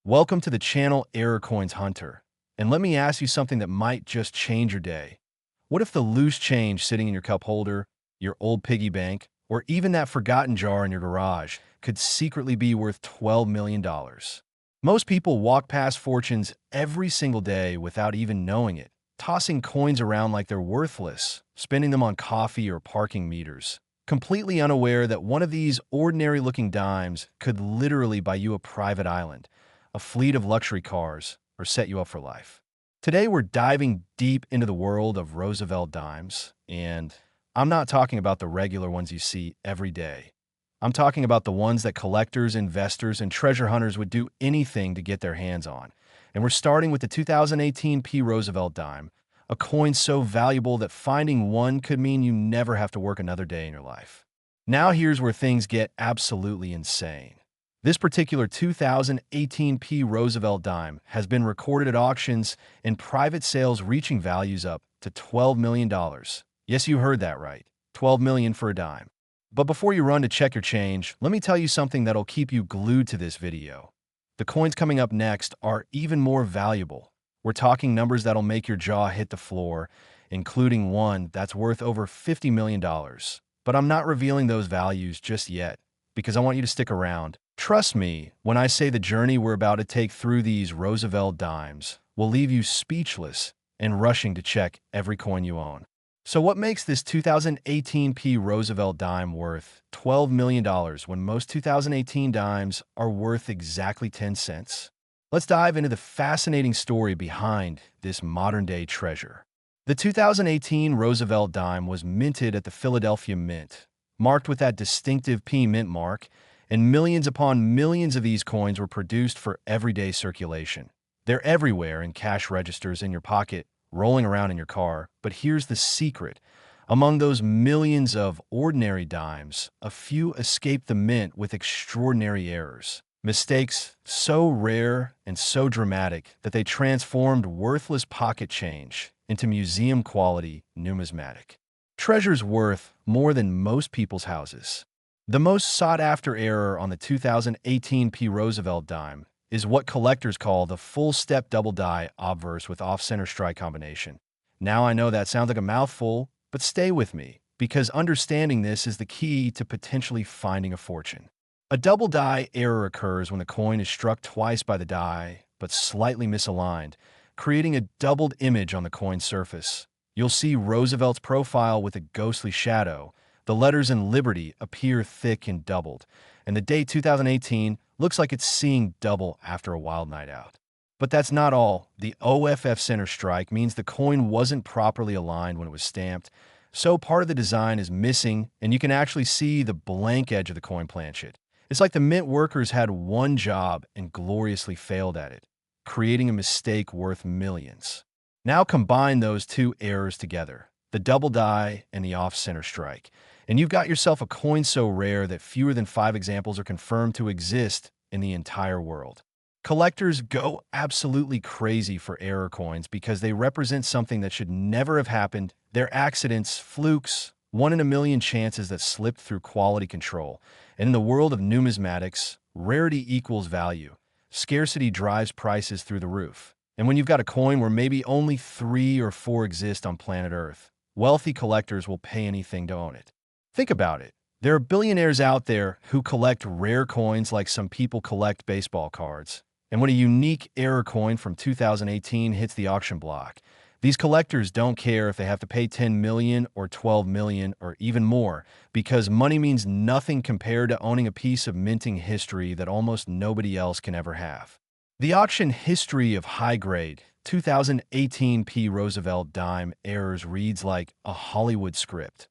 Welcome to the channel Error Coins Hunter. And let me ask you something that might just change your day. What if the loose change sitting in your cup holder, your old piggy bank, or even that forgotten jar in your garage could secretly be worth $12 million? Most people walk past fortunes every single day without even knowing it, tossing coins around like they're worthless, spending them on coffee or parking meters, completely unaware that one of these ordinary-looking dimes could literally buy you a private island, a fleet of luxury cars, or set you up for life. Today, we're diving deep into the world of Roosevelt Dimes, and I'm not talking about the regular ones you see every day. I'm talking about the ones that collectors, investors, and treasure hunters would do anything to get their hands on. And we're starting with the 2018 P. Roosevelt Dime, a coin so valuable that finding one could mean you never have to work another day in your life. Now here's where things get absolutely insane. This particular 2018 P. Roosevelt dime has been recorded at auctions and private sales reaching values up to $12 million. Yes, you heard that right. $12 million for a dime. But before you run to check your change, let me tell you something that'll keep you glued to this video. The coins coming up next are even more valuable. We're talking numbers that'll make your jaw hit the floor, including one that's worth over $50 million. But I'm not revealing those values just yet, because I want you to stick around. Trust me when I say the journey we're about to take through these Roosevelt dimes will leave you speechless and rushing to check every coin you own. So what makes this 2018 P. Roosevelt dime worth $12 million when most 2018 dimes are worth exactly 10 cents? Let's dive into the fascinating story behind this modern-day treasure. The 2018 Roosevelt dime was minted at the Philadelphia Mint, marked with that distinctive P mint mark, and millions upon millions of these coins were produced for everyday circulation. They're everywhere in cash registers in your pocket, rolling around in your car. But here's the secret. Among those millions of ordinary dimes, a few escaped the mint with extraordinary errors. Mistakes so rare and so dramatic that they transformed worthless pocket change into museum-quality numismatic treasures worth more than most people's houses. The most sought-after error on the 2018 P. Roosevelt dime is what collectors call the full-step double-die obverse with off-center strike combination. Now I know that sounds like a mouthful, but stay with me, because understanding this is the key to potentially finding a fortune. A double-die error occurs when the coin is struck twice by the die, but slightly misaligned, creating a doubled image on the coin's surface. You'll see Roosevelt's profile with a ghostly shadow. The letters in Liberty appear thick and doubled, and the date 2018 looks like it's seeing double after a wild night out. But that's not all. The OFF center strike means the coin wasn't properly aligned when it was stamped, so part of the design is missing, and you can actually see the blank edge of the coin planchet. It's like the mint workers had one job and gloriously failed at it, creating a mistake worth millions. Now combine those two errors together, the double die and the off-center strike, and you've got yourself a coin so rare that fewer than 5 examples are confirmed to exist in the entire world. Collectors go absolutely crazy for error coins because they represent something that should never have happened. They're accidents, flukes, one in a million chances that slipped through quality control. And in the world of numismatics, rarity equals value. Scarcity drives prices through the roof. And when you've got a coin where maybe only 3 or 4 exist on planet Earth, wealthy collectors will pay anything to own it. Think about it. There are billionaires out there who collect rare coins like some people collect baseball cards. And when a unique error coin from 2018 hits the auction block, these collectors don't care if they have to pay $10 million or $12 million or even more, because money means nothing compared to owning a piece of minting history that almost nobody else can ever have. The auction history of high-grade 2018 P. Roosevelt dime errors reads like a Hollywood script.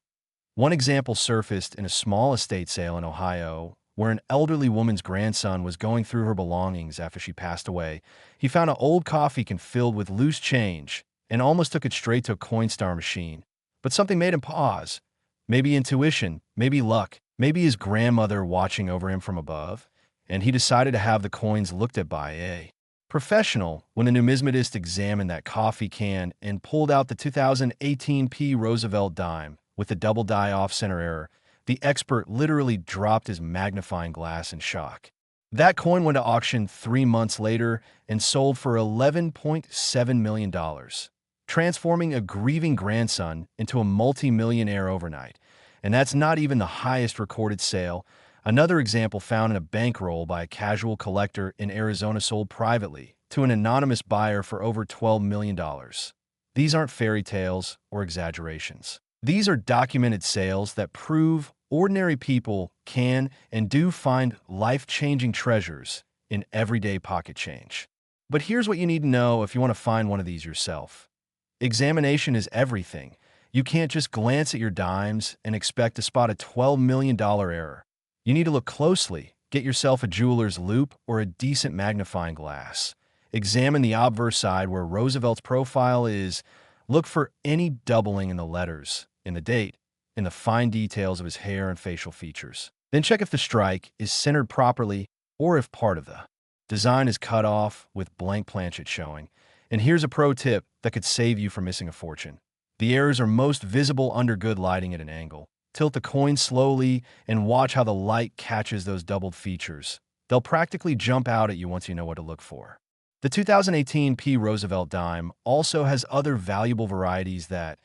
One example surfaced in a small estate sale in Ohio, where an elderly woman's grandson was going through her belongings after she passed away. He found an old coffee can filled with loose change and almost took it straight to a Coinstar machine. But something made him pause. Maybe intuition, maybe luck, maybe his grandmother watching over him from above. And he decided to have the coins looked at by a professional. When the numismatist examined that coffee can and pulled out the 2018 P. Roosevelt dime with the double die off-center error, the expert literally dropped his magnifying glass in shock. That coin went to auction 3 months later and sold for $11.7 million, transforming a grieving grandson into a multi-millionaire overnight. And that's not even the highest recorded sale. Another example found in a bankroll by a casual collector in Arizona sold privately to an anonymous buyer for over $12 million. These aren't fairy tales or exaggerations. These are documented sales that prove ordinary people can and do find life-changing treasures in everyday pocket change. But here's what you need to know if you want to find one of these yourself. Examination is everything. You can't just glance at your dimes and expect to spot a $12 million error. You need to look closely, get yourself a jeweler's loupe or a decent magnifying glass. Examine the obverse side where Roosevelt's profile is. Look for any doubling in the letters, in the date, in the fine details of his hair and facial features. Then check if the strike is centered properly or if part of the design is cut off with blank planchet showing. And here's a pro tip that could save you from missing a fortune. The errors are most visible under good lighting at an angle. Tilt the coin slowly and watch how the light catches those doubled features. They'll practically jump out at you once you know what to look for. The 2018 P. Roosevelt dime also has other valuable varieties that,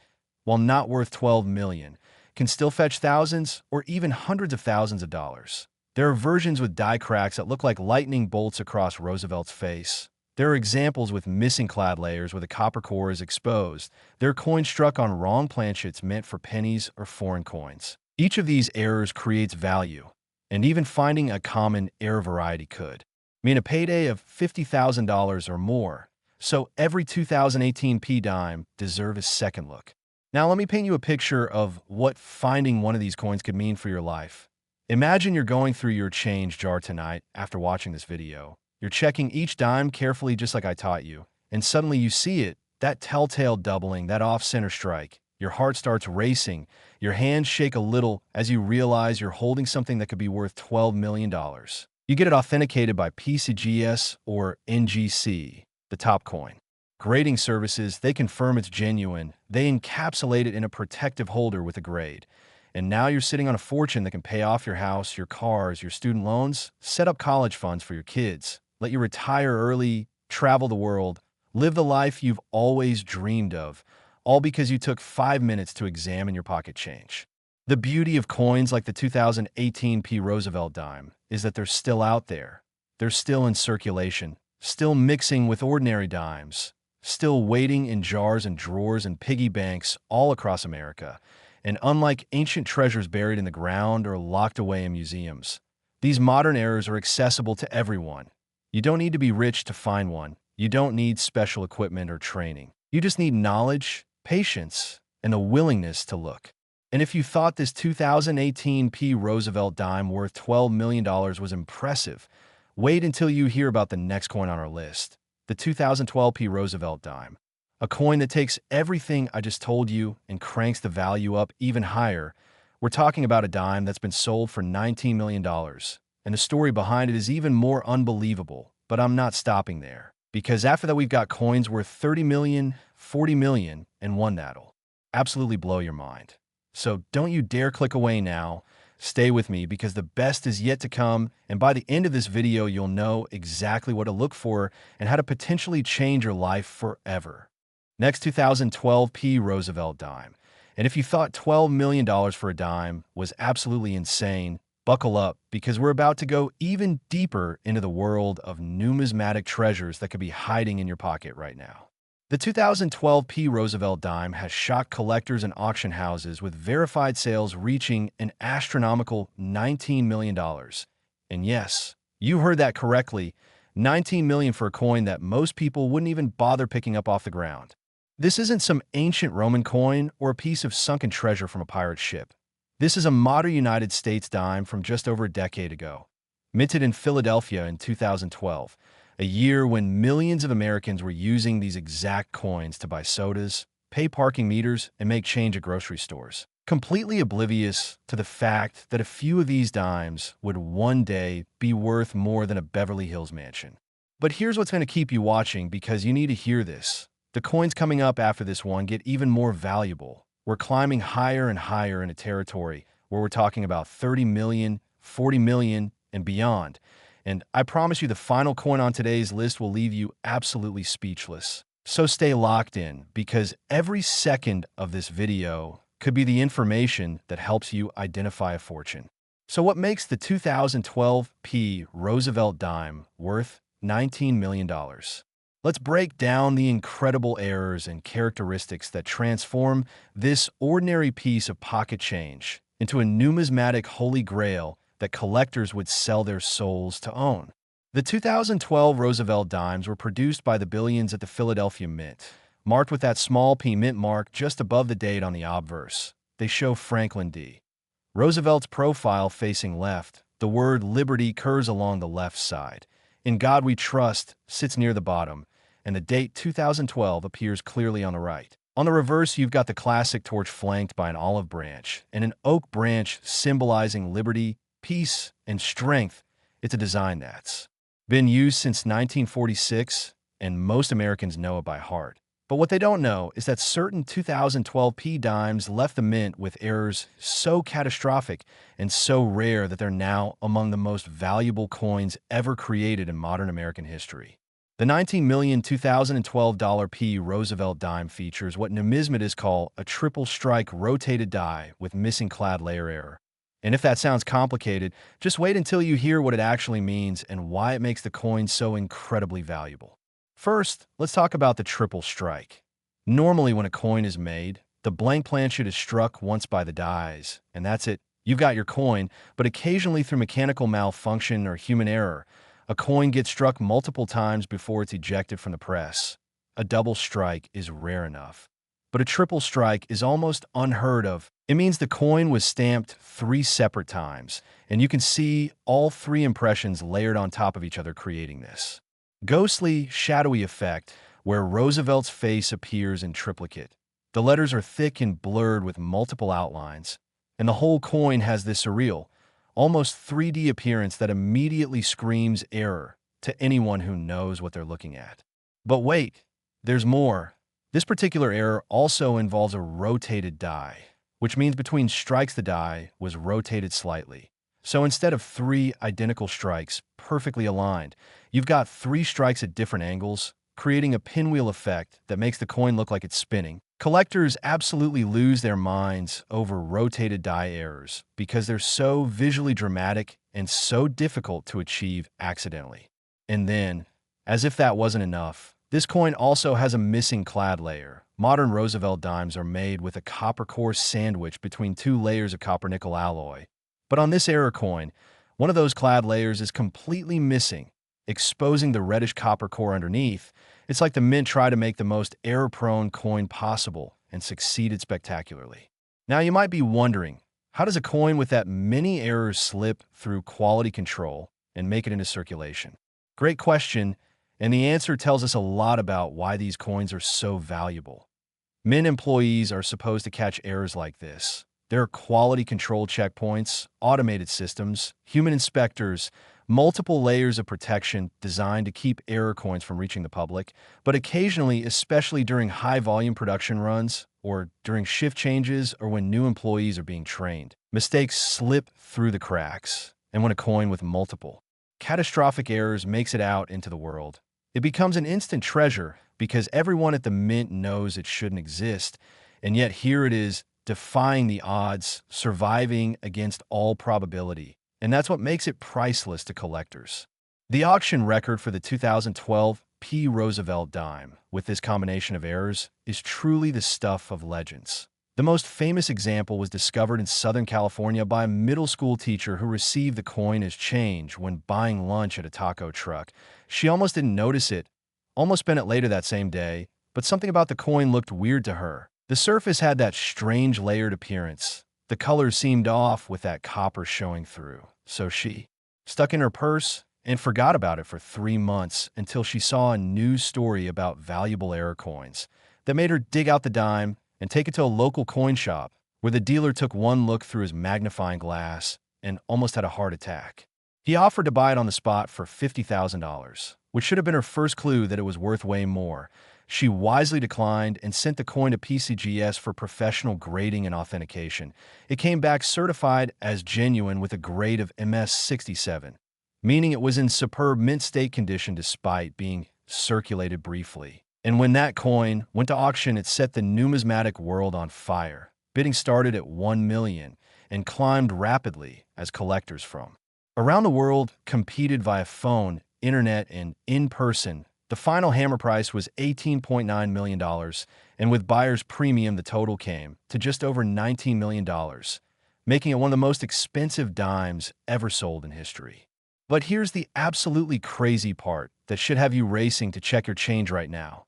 while not worth $12 million, can still fetch thousands or even hundreds of thousands of dollars. There are versions with die cracks that look like lightning bolts across Roosevelt's face. There are examples with missing clad layers where the copper core is exposed. There are coins struck on wrong planchets meant for pennies or foreign coins. Each of these errors creates value, and even finding a common error variety could mean a payday of $50,000 or more. So every 2018 P dime deserves a second look. Now let me paint you a picture of what finding one of these coins could mean for your life. Imagine you're going through your change jar tonight after watching this video. You're checking each dime carefully just like I taught you, and suddenly you see it, that telltale doubling, that off-center strike. Your heart starts racing, your hands shake a little as you realize you're holding something that could be worth $12 million. You get it authenticated by PCGS or NGC, the top coin. Grading services, they confirm it's genuine. They encapsulate it in a protective holder with a grade. And now you're sitting on a fortune that can pay off your house, your cars, your student loans, set up college funds for your kids, let you retire early, travel the world, live the life you've always dreamed of, all because you took 5 minutes to examine your pocket change. The beauty of coins like the 2018 P. Roosevelt dime is that they're still out there. They're still in circulation, still mixing with ordinary dimes, still waiting in jars and drawers and piggy banks all across America. And unlike ancient treasures buried in the ground or locked away in museums, these modern errors are accessible to everyone. You don't need to be rich to find one. You don't need special equipment or training. You just need knowledge, patience, and the willingness to look. And if you thought this 2018 P. Roosevelt dime worth $12 million was impressive, wait until you hear about the next coin on our list, the 2012 P. Roosevelt dime. A coin that takes everything I just told you and cranks the value up even higher. We're talking about a dime that's been sold for $19 million. And the story behind it is even more unbelievable. But I'm not stopping there. Because after that, we've got coins worth $30 million, $40 million, and one that'll absolutely blow your mind. So don't you dare click away now. Stay with me because the best is yet to come. And by the end of this video, you'll know exactly what to look for and how to potentially change your life forever. Next, 2012 P. Roosevelt dime. And if you thought $12 million for a dime was absolutely insane, buckle up because we're about to go even deeper into the world of numismatic treasures that could be hiding in your pocket right now. The 2012 P. Roosevelt dime has shocked collectors and auction houses with verified sales reaching an astronomical $19 million. And yes, you heard that correctly, $19 million for a coin that most people wouldn't even bother picking up off the ground. This isn't some ancient Roman coin or a piece of sunken treasure from a pirate ship. This is a modern United States dime from just over a decade ago, minted in Philadelphia in 2012, a year when millions of Americans were using these exact coins to buy sodas, pay parking meters, and make change at grocery stores, completely oblivious to the fact that a few of these dimes would one day be worth more than a Beverly Hills mansion. But here's what's going to keep you watching because you need to hear this. The coins coming up after this one get even more valuable. We're climbing higher and higher in a territory where we're talking about 30 million, 40 million, and beyond. And I promise you the final coin on today's list will leave you absolutely speechless. So stay locked in, because every second of this video could be the information that helps you identify a fortune. So what makes the 2012 Roosevelt Dime worth $19 million? Let's break down the incredible errors and characteristics that transform this ordinary piece of pocket change into a numismatic holy grail that collectors would sell their souls to own. The 2012 Roosevelt Dimes were produced by the Billions at the Philadelphia Mint, marked with that small P mint mark just above the date on the obverse. They show Franklin D. Roosevelt's profile facing left. The word liberty curves along the left side. In God We Trust sits near the bottom, and the date 2012 appears clearly on the right. On the reverse, you've got the classic torch flanked by an olive branch and an oak branch symbolizing liberty, peace, and strength. It's a design that's been used since 1946, and most Americans know it by heart. But what they don't know is that certain 2012 dimes left the mint with errors so catastrophic and so rare that they're now among the most valuable coins ever created in modern American history. The $19 million 2012 Roosevelt dime features what numismatists call a triple strike rotated die with missing clad layer error. And if that sounds complicated, just wait until you hear what it actually means and why it makes the coin so incredibly valuable. First, let's talk about the triple strike. Normally when a coin is made, the blank planchet is struck once by the dies, and that's it. You've got your coin, but occasionally through mechanical malfunction or human error, a coin gets struck multiple times before it's ejected from the press. A double strike is rare enough, but a triple strike is almost unheard of. It means the coin was stamped 3 separate times, and you can see all 3 impressions layered on top of each other, creating this ghostly, shadowy effect where Roosevelt's face appears in triplicate. The letters are thick and blurred with multiple outlines, and the whole coin has this surreal, almost 3D appearance that immediately screams error to anyone who knows what they're looking at. But wait, there's more. This particular error also involves a rotated die, which means between strikes the die was rotated slightly. So instead of 3 identical strikes perfectly aligned, you've got 3 strikes at different angles, creating a pinwheel effect that makes the coin look like it's spinning. Collectors absolutely lose their minds over rotated die errors because they're so visually dramatic and so difficult to achieve accidentally. And then, as if that wasn't enough, this coin also has a missing clad layer. Modern Roosevelt dimes are made with a copper core sandwiched between 2 layers of copper-nickel alloy. But on this error coin, one of those clad layers is completely missing, exposing the reddish copper core underneath. It's like the mint tried to make the most error-prone coin possible and succeeded spectacularly. Now you might be wondering, how does a coin with that many errors slip through quality control and make it into circulation? Great question, and the answer tells us a lot about why these coins are so valuable. Mint employees are supposed to catch errors like this. There are quality control checkpoints, automated systems, human inspectors, multiple layers of protection designed to keep error coins from reaching the public, but occasionally, especially during high-volume production runs or during shift changes or when new employees are being trained, mistakes slip through the cracks. And when a coin with multiple catastrophic errors makes it out into the world, it becomes an instant treasure because everyone at the mint knows it shouldn't exist, and yet here it is, defying the odds, surviving against all probability. And that's what makes it priceless to collectors. The auction record for the 2012 Roosevelt dime, with this combination of errors, is truly the stuff of legends. The most famous example was discovered in Southern California by a middle school teacher who received the coin as change when buying lunch at a taco truck. She almost didn't notice it, almost spent it later that same day, but something about the coin looked weird to her. The surface had that strange layered appearance. The colors seemed off with that copper showing through. So she stuck in her purse and forgot about it for 3 months until she saw a news story about valuable error coins that made her dig out the dime and take it to a local coin shop where the dealer took one look through his magnifying glass and almost had a heart attack. He offered to buy it on the spot for $50,000, which should have been her first clue that it was worth way more. She wisely declined and sent the coin to PCGS for professional grading and authentication. It came back certified as genuine with a grade of MS 67. meaning it was in superb mint state condition despite being circulated briefly. And when that coin went to auction, it set the numismatic world on fire. Bidding started at 1 million and climbed rapidly as collectors from around the world competed via phone, internet, and in person. The final hammer price was $18.9 million, and with buyer's premium, the total came to just over $19 million, making it one of the most expensive dimes ever sold in history. But here's the absolutely crazy part that should have you racing to check your change right now.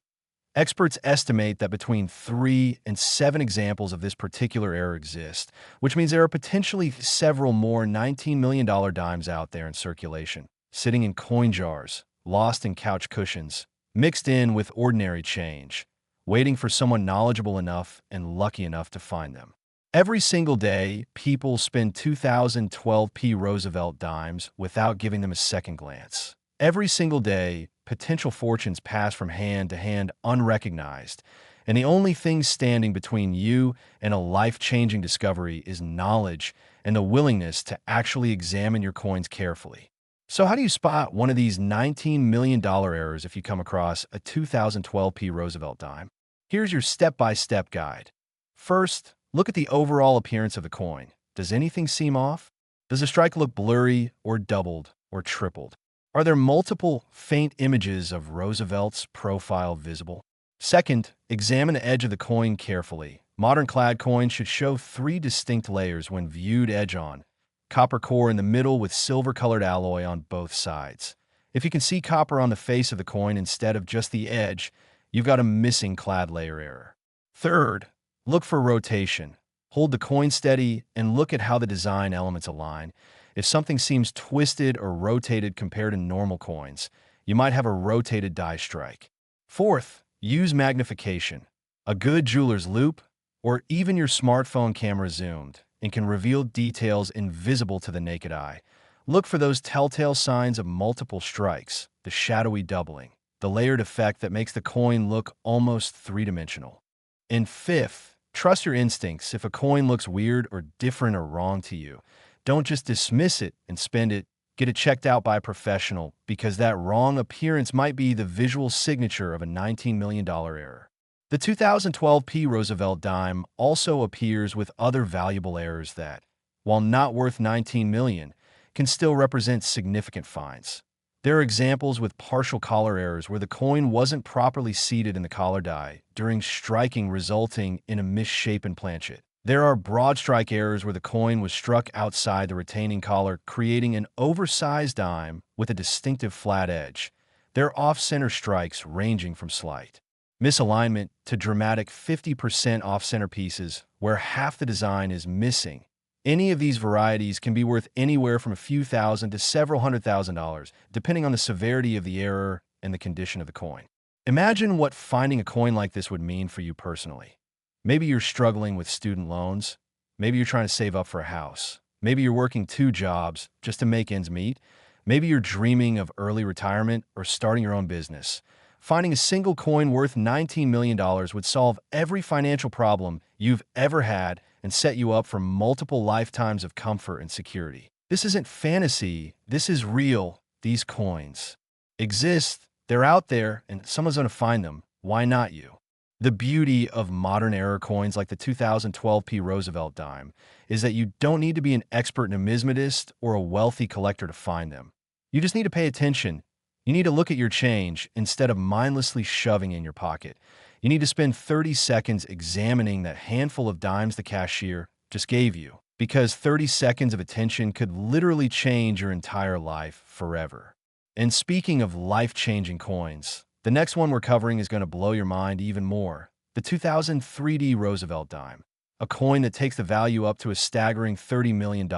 Experts estimate that between 3 and 7 examples of this particular error exist, which means there are potentially several more $19 million dimes out there in circulation, sitting in coin jars, lost in couch cushions, mixed in with ordinary change, waiting for someone knowledgeable enough and lucky enough to find them. Every single day, people spend 2012p Roosevelt dimes without giving them a second glance. Every single day, potential fortunes pass from hand to hand unrecognized, and the only thing standing between you and a life-changing discovery is knowledge and the willingness to actually examine your coins carefully. So how do you spot one of these $19 million errors if you come across a 2012p Roosevelt dime? Here's your step-by-step guide. First, look at the overall appearance of the coin. Does anything seem off? Does the strike look blurry or doubled or tripled? Are there multiple faint images of Roosevelt's profile visible? Second, examine the edge of the coin carefully. Modern clad coins should show 3 distinct layers when viewed edge-on. Copper core in the middle with silver-colored alloy on both sides. If you can see copper on the face of the coin instead of just the edge, you've got a missing clad layer error. Third, look for rotation. Hold the coin steady and look at how the design elements align. If something seems twisted or rotated compared to normal coins, you might have a rotated die strike. Fourth, use magnification. A good jeweler's loupe, or even your smartphone camera zoomed, and can reveal details invisible to the naked eye. Look for those telltale signs of multiple strikes, the shadowy doubling, the layered effect that makes the coin look almost three-dimensional. And fifth, trust your instincts. If a coin looks weird or different or wrong to you, don't just dismiss it and spend it. Get it checked out by a professional, because that wrong appearance might be the visual signature of a $19 million error. The 2012p Roosevelt dime also appears with other valuable errors that, while not worth $19 million, can still represent significant fines. There are examples with partial collar errors where the coin wasn't properly seated in the collar die during striking, resulting in a misshapen planchet. There are broad strike errors where the coin was struck outside the retaining collar, creating an oversized dime with a distinctive flat edge. There are off-center strikes ranging from slight misalignment to dramatic 50% off-center pieces where half the design is missing. Any of these varieties can be worth anywhere from a few thousand to several $100,000, depending on the severity of the error and the condition of the coin. Imagine what finding a coin like this would mean for you personally. Maybe you're struggling with student loans. Maybe you're trying to save up for a house. Maybe you're working 2 jobs just to make ends meet. Maybe you're dreaming of early retirement or starting your own business. Finding a single coin worth $19 million would solve every financial problem you've ever had and set you up for multiple lifetimes of comfort and security. This isn't fantasy. This is real. These coins exist. They're out there, and someone's going to find them. Why not you? The beauty of modern error coins like the 2012p Roosevelt dime is that you don't need to be an expert numismatist or a wealthy collector to find them. You just need to pay attention. You need to look at your change instead of mindlessly shoving it in your pocket. You need to spend 30 seconds examining that handful of dimes the cashier just gave you, because 30 seconds of attention could literally change your entire life forever. And speaking of life-changing coins, the next one we're covering is going to blow your mind even more. The 2003D Roosevelt dime, a coin that takes the value up to a staggering $30 million.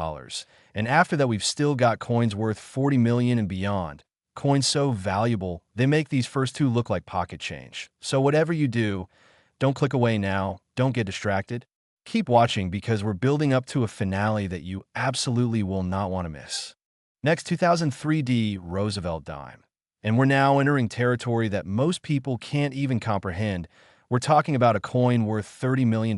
And after that, we've still got coins worth $40 million and beyond. Coins so valuable, they make these first 2 look like pocket change. So whatever you do, don't click away now. Don't get distracted. Keep watching, because we're building up to a finale that you absolutely will not want to miss. Next, 2003D Roosevelt dime. And we're now entering territory that most people can't even comprehend. We're talking about a coin worth $30 million.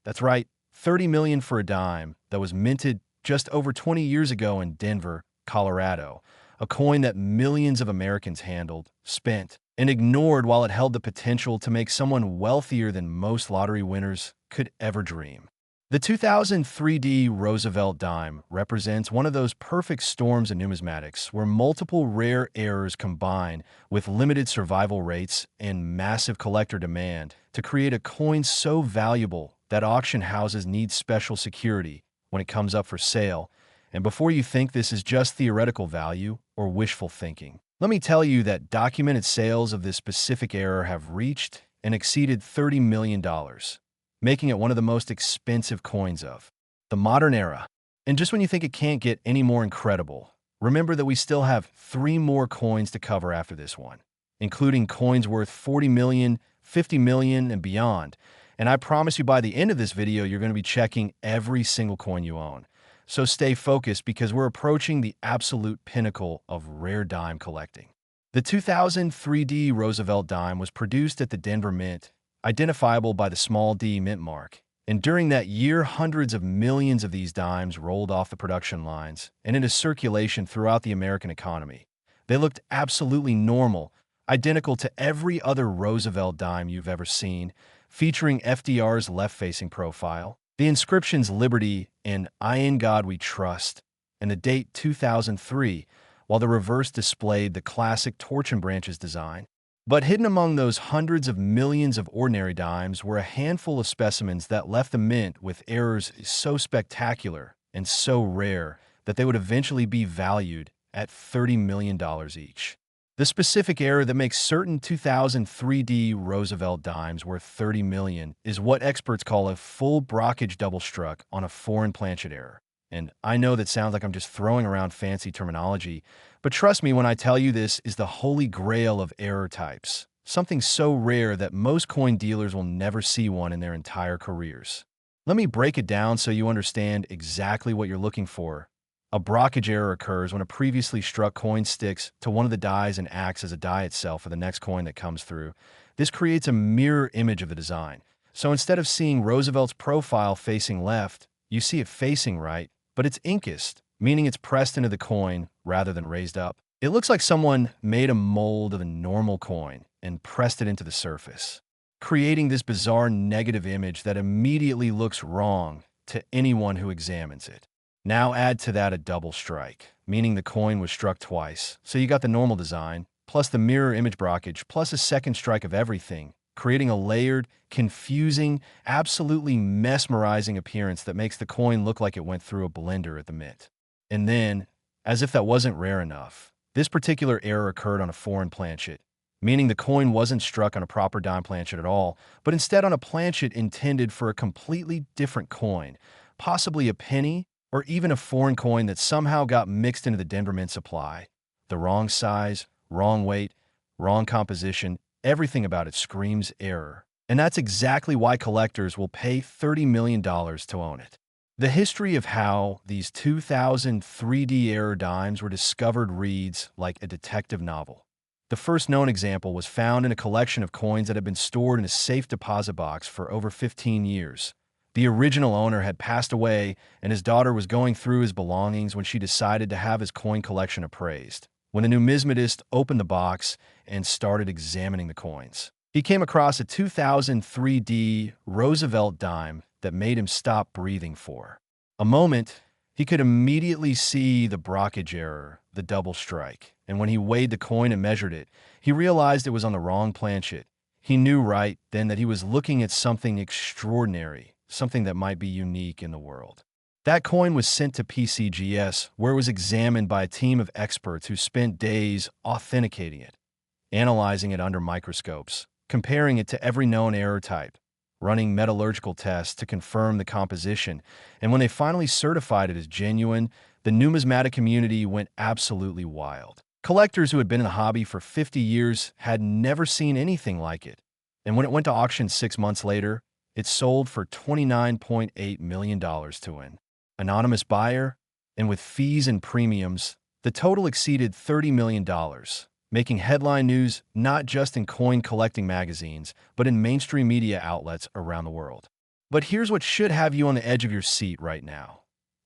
That's right, $30 million for a dime that was minted just over 20 years ago in Denver, Colorado. a coin that millions of Americans handled, spent, and ignored while it held the potential to make someone wealthier than most lottery winners could ever dream. The 2003 Roosevelt Dime represents one of those perfect storms in numismatics where multiple rare errors combine with limited survival rates and massive collector demand to create a coin so valuable that auction houses need special security when it comes up for sale. And before you think this is just theoretical value or wishful thinking, let me tell you that documented sales of this specific error have reached and exceeded $30 million, making it one of the most expensive coins of the modern era. And just when you think it can't get any more incredible, remember that we still have 3 more coins to cover after this one, including coins worth 40 million, 50 million, and beyond. And I promise you by the end of this video, you're going to be checking every single coin you own. So stay focused because we're approaching the absolute pinnacle of rare dime collecting. The 2003 Roosevelt Dime was produced at the Denver Mint, identifiable by the small d mint mark. And during that year, hundreds of millions of these dimes rolled off the production lines and into circulation throughout the American economy. They looked absolutely normal, identical to every other Roosevelt dime you've ever seen, featuring FDR's left-facing profile, the inscriptions Liberty and I in God We Trust, and the date 2003, while the reverse displayed the classic torch and branches design. But hidden among those hundreds of millions of ordinary dimes were a handful of specimens that left the mint with errors so spectacular and so rare that they would eventually be valued at $30 million each. The specific error that makes certain 2003 Roosevelt dimes worth $30 million is what experts call a full brockage double struck on a foreign planchet error. And I know that sounds like I'm just throwing around fancy terminology, but trust me when I tell you this is the holy grail of error types, something so rare that most coin dealers will never see one in their entire careers. Let me break it down so you understand exactly what you're looking for. A brockage error occurs when a previously struck coin sticks to one of the dies and acts as a die itself for the next coin that comes through. This creates a mirror image of the design. So instead of seeing Roosevelt's profile facing left, you see it facing right, but it's inkist, meaning it's pressed into the coin rather than raised up. It looks like someone made a mold of a normal coin and pressed it into the surface, creating this bizarre negative image that immediately looks wrong to anyone who examines it. Now add to that a double strike, meaning the coin was struck twice. So you got the normal design, plus the mirror image brockage, plus a second strike of everything, creating a layered, confusing, absolutely mesmerizing appearance that makes the coin look like it went through a blender at the mint. And then, as if that wasn't rare enough, this particular error occurred on a foreign planchet, meaning the coin wasn't struck on a proper dime planchet at all, but instead on a planchet intended for a completely different coin, possibly a penny, or even a foreign coin that somehow got mixed into the Denver Mint supply. The wrong size, wrong weight, wrong composition, everything about it screams error. And that's exactly why collectors will pay $30 million to own it. The history of how these 2003 error dimes were discovered reads like a detective novel. The first known example was found in a collection of coins that had been stored in a safe deposit box for over 15 years. The original owner had passed away, and his daughter was going through his belongings when she decided to have his coin collection appraised. When the numismatist opened the box and started examining the coins, he came across a 2003 Roosevelt dime that made him stop breathing for a moment. He could immediately see the brockage error, the double strike, and when he weighed the coin and measured it, he realized it was on the wrong planchet. He knew right then that he was looking at something extraordinary, something that might be unique in the world. That coin was sent to PCGS, where it was examined by a team of experts who spent days authenticating it, analyzing it under microscopes, comparing it to every known error type, running metallurgical tests to confirm the composition, and when they finally certified it as genuine, the numismatic community went absolutely wild. Collectors who had been in the hobby for 50 years had never seen anything like it, and when it went to auction 6 months later, it sold for $29.8 million to an anonymous buyer, and with fees and premiums, the total exceeded $30 million, making headline news not just in coin collecting magazines, but in mainstream media outlets around the world. But here's what should have you on the edge of your seat right now.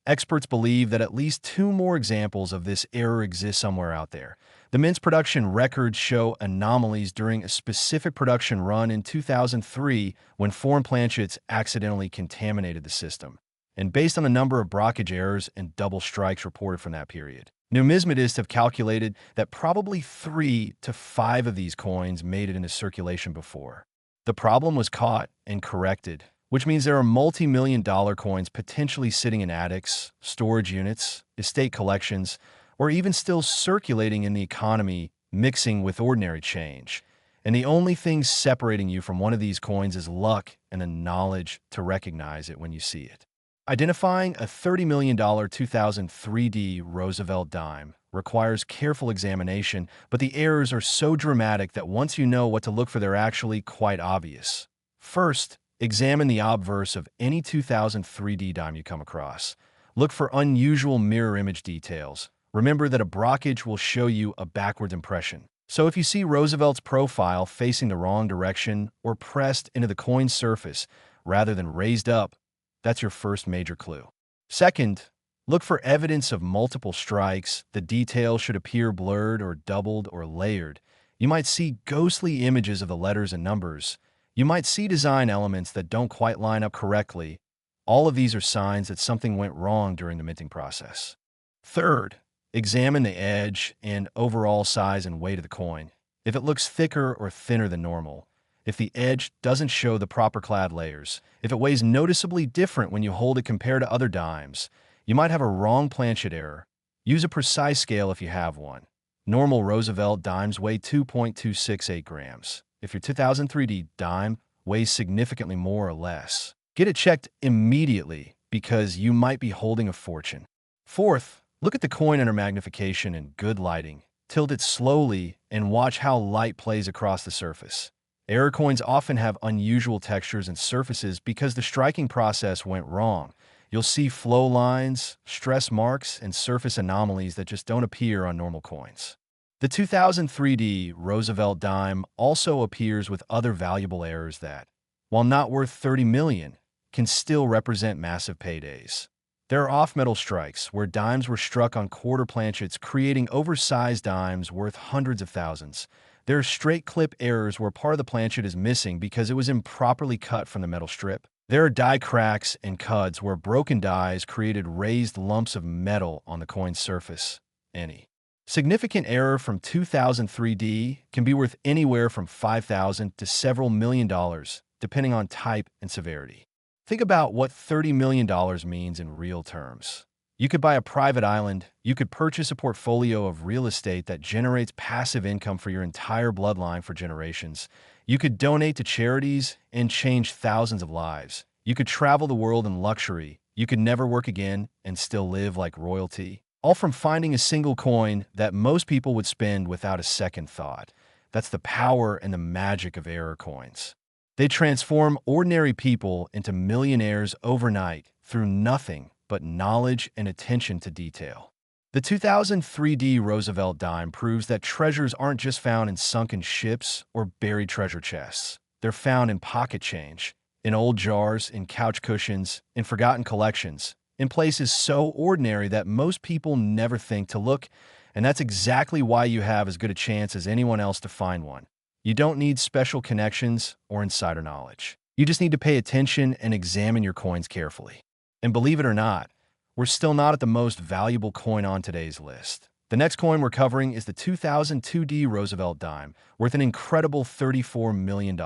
Experts believe that at least two more examples of this error exist somewhere out there. The mint's production records show anomalies during a specific production run in 2003 when foreign planchets accidentally contaminated the system, and based on the number of brockage errors and double strikes reported from that period. Numismatists have calculated that probably 3 to 5 of these coins made it into circulation before. The problem was caught and corrected, which means there are multi-million-dollar coins potentially sitting in attics, storage units, estate collections, or even still circulating in the economy, mixing with ordinary change. And the only thing separating you from one of these coins is luck and the knowledge to recognize it when you see it. Identifying a $30 million 2003D Roosevelt dime requires careful examination, but the errors are so dramatic that once you know what to look for, they're actually quite obvious. First, examine the obverse of any 2003D dime you come across. Look for unusual mirror image details. Remember that a brockage will show you a backwards impression. So if you see Roosevelt's profile facing the wrong direction or pressed into the coin's surface rather than raised up, that's your first major clue. Second, look for evidence of multiple strikes. The details should appear blurred or doubled or layered. You might see ghostly images of the letters and numbers. You might see design elements that don't quite line up correctly. All of these are signs that something went wrong during the minting process. Third, examine the edge and overall size and weight of the coin. If it looks thicker or thinner than normal, if the edge doesn't show the proper clad layers, if it weighs noticeably different when you hold it compared to other dimes, you might have a wrong planchet error. Use a precise scale if you have one. Normal Roosevelt dimes weigh 2.268 grams. If your 2003D dime weighs significantly more or less, get it checked immediately because you might be holding a fortune. Fourth, look at the coin under magnification and good lighting. Tilt it slowly and watch how light plays across the surface. Error coins often have unusual textures and surfaces because the striking process went wrong. You'll see flow lines, stress marks, and surface anomalies that just don't appear on normal coins. The 2003D Roosevelt dime also appears with other valuable errors that, while not worth $30 million, can still represent massive paydays. There are off-metal strikes where dimes were struck on quarter planchets, creating oversized dimes worth hundreds of thousands. There are straight clip errors where part of the planchet is missing because it was improperly cut from the metal strip. There are die cracks and cuds where broken dies created raised lumps of metal on the coin's surface. Any significant error from 2003D can be worth anywhere from $5,000 to several million dollars, depending on type and severity. Think about what $30 million means in real terms. You could buy a private island. You could purchase a portfolio of real estate that generates passive income for your entire bloodline for generations. You could donate to charities and change thousands of lives. You could travel the world in luxury. You could never work again and still live like royalty. All from finding a single coin that most people would spend without a second thought. That's the power and the magic of error coins. They transform ordinary people into millionaires overnight through nothing but knowledge and attention to detail. The 2003D Roosevelt dime proves that treasures aren't just found in sunken ships or buried treasure chests. They're found in pocket change, in old jars, in couch cushions, in forgotten collections, in places so ordinary that most people never think to look, and that's exactly why you have as good a chance as anyone else to find one. You don't need special connections or insider knowledge. You just need to pay attention and examine your coins carefully. And believe it or not, we're still not at the most valuable coin on today's list. The next coin we're covering is the 2002D Roosevelt dime, worth an incredible $34 million.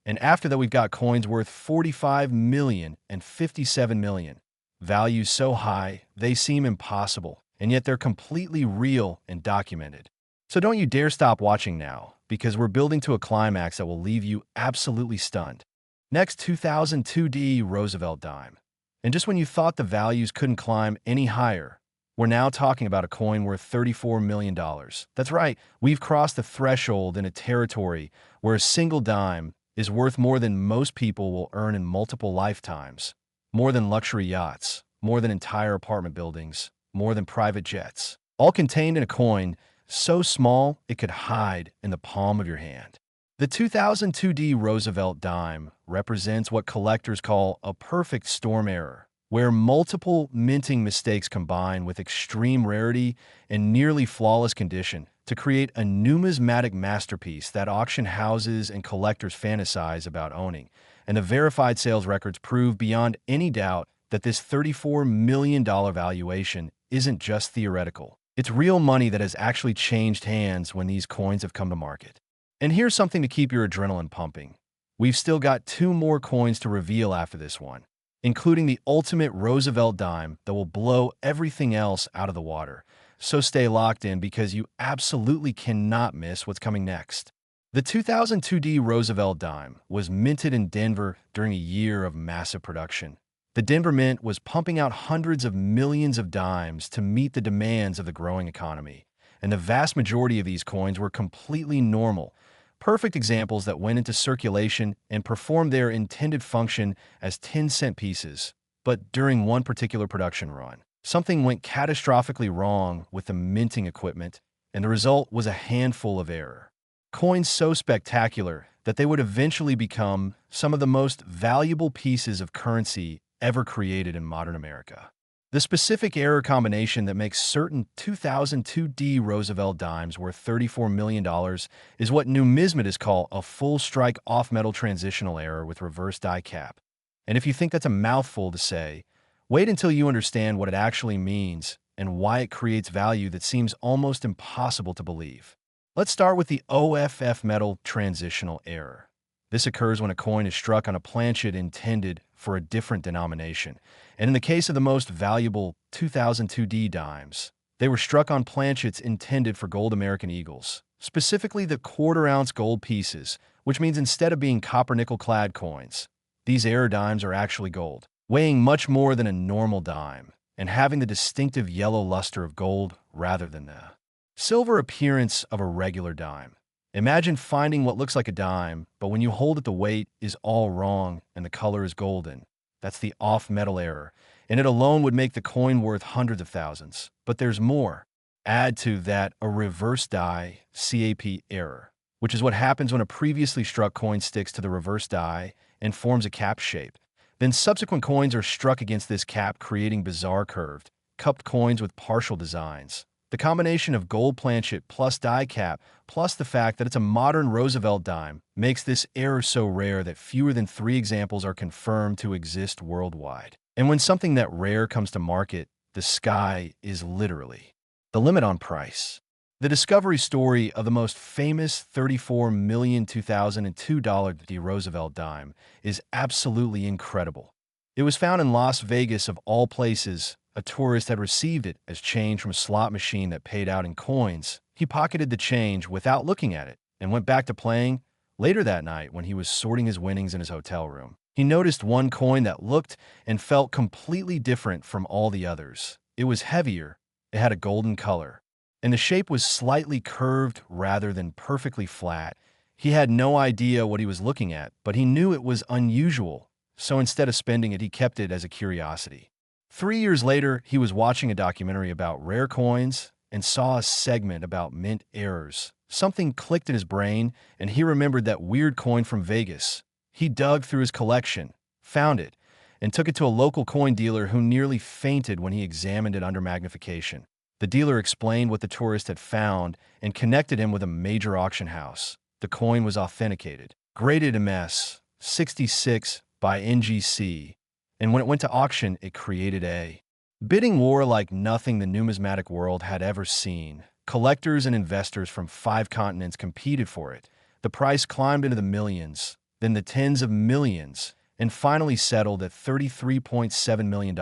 And after that, we've got coins worth $45 million and $57 million. Values so high, they seem impossible, and yet they're completely real and documented. So don't you dare stop watching now, because we're building to a climax that will leave you absolutely stunned. Next, 2002D Roosevelt dime. And just when you thought the values couldn't climb any higher, we're now talking about a coin worth $34 million. That's right, we've crossed the threshold in a territory where a single dime is worth more than most people will earn in multiple lifetimes, more than luxury yachts, more than entire apartment buildings, more than private jets, all contained in a coin so small it could hide in the palm of your hand. The 2002D Roosevelt dime represents what collectors call a perfect storm error. where multiple minting mistakes combine with extreme rarity and nearly flawless condition to create a numismatic masterpiece that auction houses and collectors fantasize about owning. And the verified sales records prove beyond any doubt that this $34 million valuation isn't just theoretical. It's real money that has actually changed hands when these coins have come to market. And here's something to keep your adrenaline pumping. We've still got 2 more coins to reveal after this one, including the ultimate Roosevelt dime that will blow everything else out of the water. So stay locked in because you absolutely cannot miss what's coming next. The 2002 Roosevelt dime was minted in Denver during a year of massive production. The Denver Mint was pumping out hundreds of millions of dimes to meet the demands of the growing economy, and the vast majority of these coins were completely normal, perfect examples that went into circulation and performed their intended function as 10-cent pieces. But during one particular production run, something went catastrophically wrong with the minting equipment, and the result was a handful of error. Coins so spectacular that they would eventually become some of the most valuable pieces of currency ever created in modern America. The specific error combination that makes certain 2002 Roosevelt dimes worth $34 million is what numismatists call a full strike off-metal transitional error with reverse die cap. And if you think that's a mouthful to say, wait until you understand what it actually means and why it creates value that seems almost impossible to believe. Let's start with the off-metal transitional error. This occurs when a coin is struck on a planchet intended for a different denomination. And in the case of the most valuable 2002 dimes, they were struck on planchets intended for gold American eagles, specifically the quarter-ounce gold pieces, which means instead of being copper-nickel clad coins, these error dimes are actually gold, weighing much more than a normal dime and having the distinctive yellow luster of gold rather than the silver appearance of a regular dime. Imagine finding what looks like a dime, but when you hold it, the weight is all wrong and the color is golden. That's the off-metal error, and it alone would make the coin worth hundreds of thousands. But there's more. Add to that a reverse die CAP error, which is what happens when a previously struck coin sticks to the reverse die and forms a cap shape. Then subsequent coins are struck against this cap, creating bizarre curved, cupped coins with partial designs. The combination of gold planchet plus die cap, plus the fact that it's a modern Roosevelt dime, makes this error so rare that fewer than 3 examples are confirmed to exist worldwide. And when something that rare comes to market, the sky is literally the limit on price. The discovery story of the most famous $34 million 2002 Roosevelt dime is absolutely incredible. It was found in Las Vegas, of all places. A tourist had received it as change from a slot machine that paid out in coins. He pocketed the change without looking at it and went back to playing. Later that night, when he was sorting his winnings in his hotel room, he noticed one coin that looked and felt completely different from all the others. It was heavier, it had a golden color, and the shape was slightly curved rather than perfectly flat. He had no idea what he was looking at, but he knew it was unusual, so instead of spending it, he kept it as a curiosity. 3 years later, he was watching a documentary about rare coins and saw a segment about mint errors. Something clicked in his brain, and he remembered that weird coin from Vegas. He dug through his collection, found it, and took it to a local coin dealer who nearly fainted when he examined it under magnification. The dealer explained what the tourist had found and connected him with a major auction house. The coin was authenticated, graded MS 66 by NGC, and when it went to auction, it created a bidding war like nothing the numismatic world had ever seen. Collectors and investors from 5 continents competed for it. The price climbed into the millions, then the tens of millions, and finally settled at $33.7 million,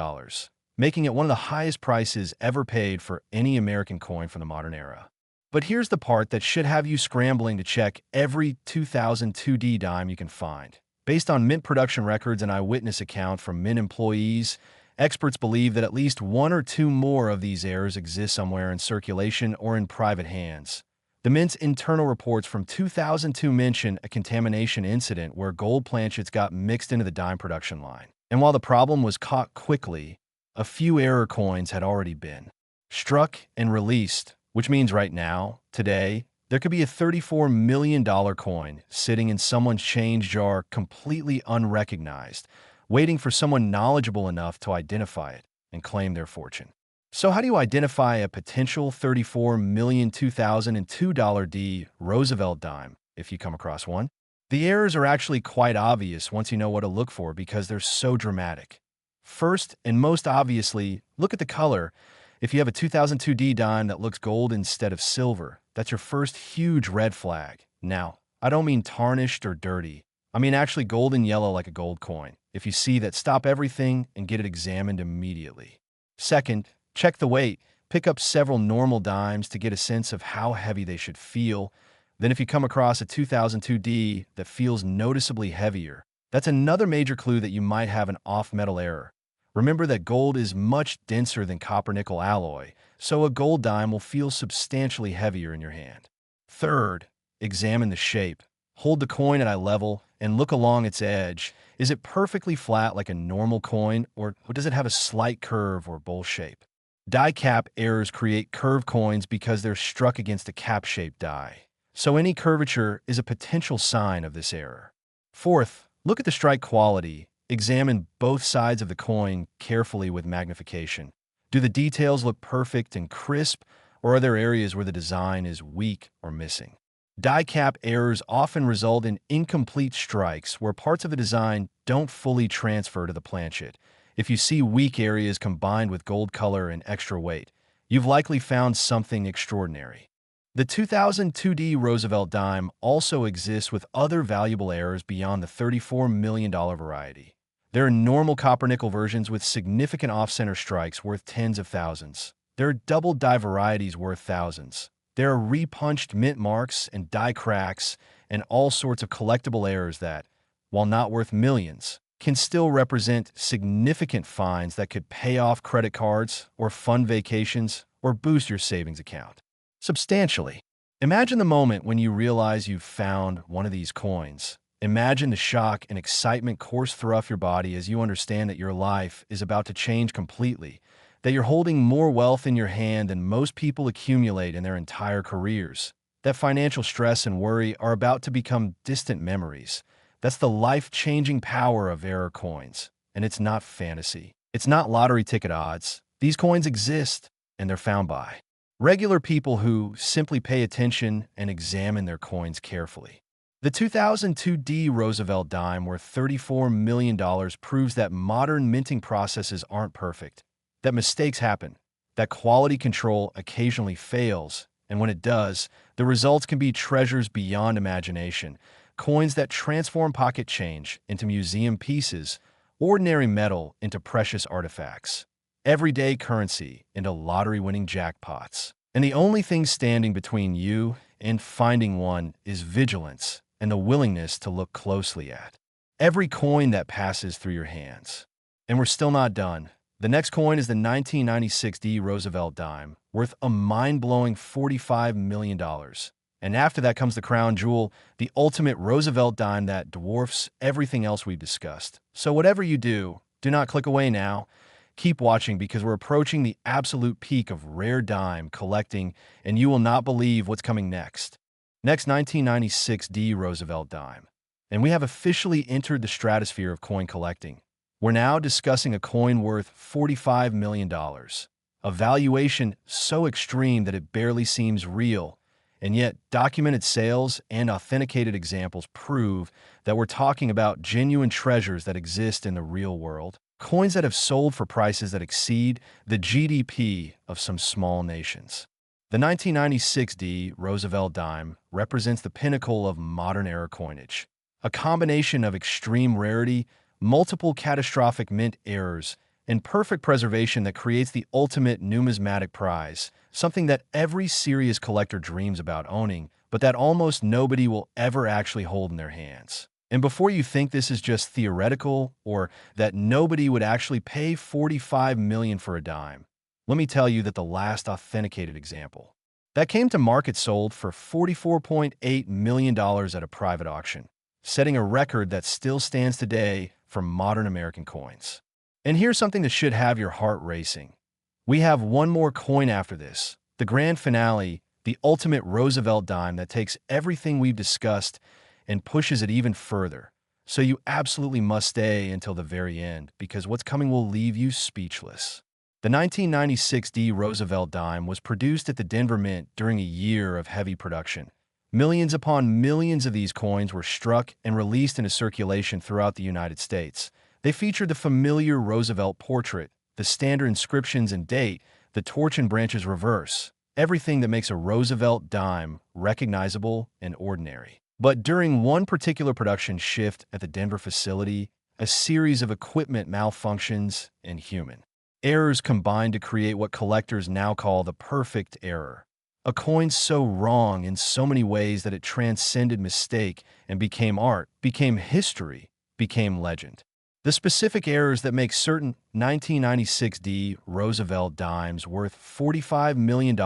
making it one of the highest prices ever paid for any American coin from the modern era. But here's the part that should have you scrambling to check every 2002 dime you can find. Based on mint production records and eyewitness account from mint employees, experts believe that at least 1 or 2 more of these errors exist somewhere in circulation or in private hands. The Mint's internal reports from 2002 mention a contamination incident where gold planchets got mixed into the dime production line. And while the problem was caught quickly, a few error coins had already been struck and released, which means right now, today, there could be a $34 million coin sitting in someone's change jar completely unrecognized, waiting for someone knowledgeable enough to identify it and claim their fortune. So how do you identify a potential $34,002,002 Roosevelt dime if you come across one? The errors are actually quite obvious once you know what to look for because they're so dramatic. First, and most obviously, look at the color. If you have a 2002D dime that looks gold instead of silver, that's your first huge red flag. Now, I don't mean tarnished or dirty. I mean actually golden yellow like a gold coin. If you see that, stop everything and get it examined immediately. Second, check the weight. Pick up several normal dimes to get a sense of how heavy they should feel. Then if you come across a 2002D that feels noticeably heavier, that's another major clue that you might have an off-metal error. Remember that gold is much denser than copper-nickel alloy, so a gold dime will feel substantially heavier in your hand. Third, examine the shape. Hold the coin at eye level and look along its edge. Is it perfectly flat like a normal coin, or does it have a slight curve or bowl shape? Die cap errors create curved coins because they're struck against a cap-shaped die. So any curvature is a potential sign of this error. Fourth, look at the strike quality. Examine both sides of the coin carefully with magnification. Do the details look perfect and crisp, or are there areas where the design is weak or missing? Die cap errors often result in incomplete strikes where parts of the design don't fully transfer to the planchet. If you see weak areas combined with gold color and extra weight, you've likely found something extraordinary. The 2002D Roosevelt dime also exists with other valuable errors beyond the $34 million variety. There are normal copper-nickel versions with significant off-center strikes worth tens of thousands. There are double die varieties worth thousands. There are repunched mint marks and die cracks and all sorts of collectible errors that, while not worth millions, can still represent significant fines that could pay off credit cards or fund vacations or boost your savings account substantially. Imagine the moment when you realize you've found one of these coins. Imagine the shock and excitement course through your body as you understand that your life is about to change completely, that you're holding more wealth in your hand than most people accumulate in their entire careers, that financial stress and worry are about to become distant memories. That's the life-changing power of error coins, and it's not fantasy. It's not lottery ticket odds. These coins exist, and they're found by regular people who simply pay attention and examine their coins carefully. The 2002D Roosevelt dime worth $34 million proves that modern minting processes aren't perfect, that mistakes happen, that quality control occasionally fails, and when it does, the results can be treasures beyond imagination, coins that transform pocket change into museum pieces, ordinary metal into precious artifacts, everyday currency into lottery-winning jackpots. And the only thing standing between you and finding one is vigilance and the willingness to look closely at every coin that passes through your hands. And we're still not done. The next coin is the 1996D Roosevelt dime, worth a mind-blowing $45 million. And after that comes the crown jewel, the ultimate Roosevelt dime that dwarfs everything else we've discussed. So whatever you do, do not click away now. Keep watching because we're approaching the absolute peak of rare dime collecting, and you will not believe what's coming next. Next, 1996D Roosevelt dime. And we have officially entered the stratosphere of coin collecting. We're now discussing a coin worth $45 million, a valuation so extreme that it barely seems real, and yet documented sales and authenticated examples prove that we're talking about genuine treasures that exist in the real world, coins that have sold for prices that exceed the GDP of some small nations. The 1996D Roosevelt dime represents the pinnacle of modern era coinage, a combination of extreme rarity, multiple catastrophic mint errors, and perfect preservation that creates the ultimate numismatic prize, something that every serious collector dreams about owning, but that almost nobody will ever actually hold in their hands. And before you think this is just theoretical or that nobody would actually pay $45 million for a dime, let me tell you that the last authenticated example that came to market sold for $44.8 million at a private auction, setting a record that still stands today for modern American coins. And here's something that should have your heart racing. We have one more coin after this, the grand finale, the ultimate Roosevelt dime that takes everything we've discussed and pushes it even further. So you absolutely must stay until the very end, because what's coming will leave you speechless. The 1996 D Roosevelt Dime was produced at the Denver Mint during a year of heavy production. Millions upon millions of these coins were struck and released into circulation throughout the United States. They featured the familiar Roosevelt portrait, the standard inscriptions and date, the torch and branches reverse, everything that makes a Roosevelt dime recognizable and ordinary. But during one particular production shift at the Denver facility, a series of equipment malfunctions and human errors combined to create what collectors now call the perfect error. A coin so wrong in so many ways that it transcended mistake and became art, became history, became legend. The specific errors that make certain 1996 D Roosevelt dimes worth $45 million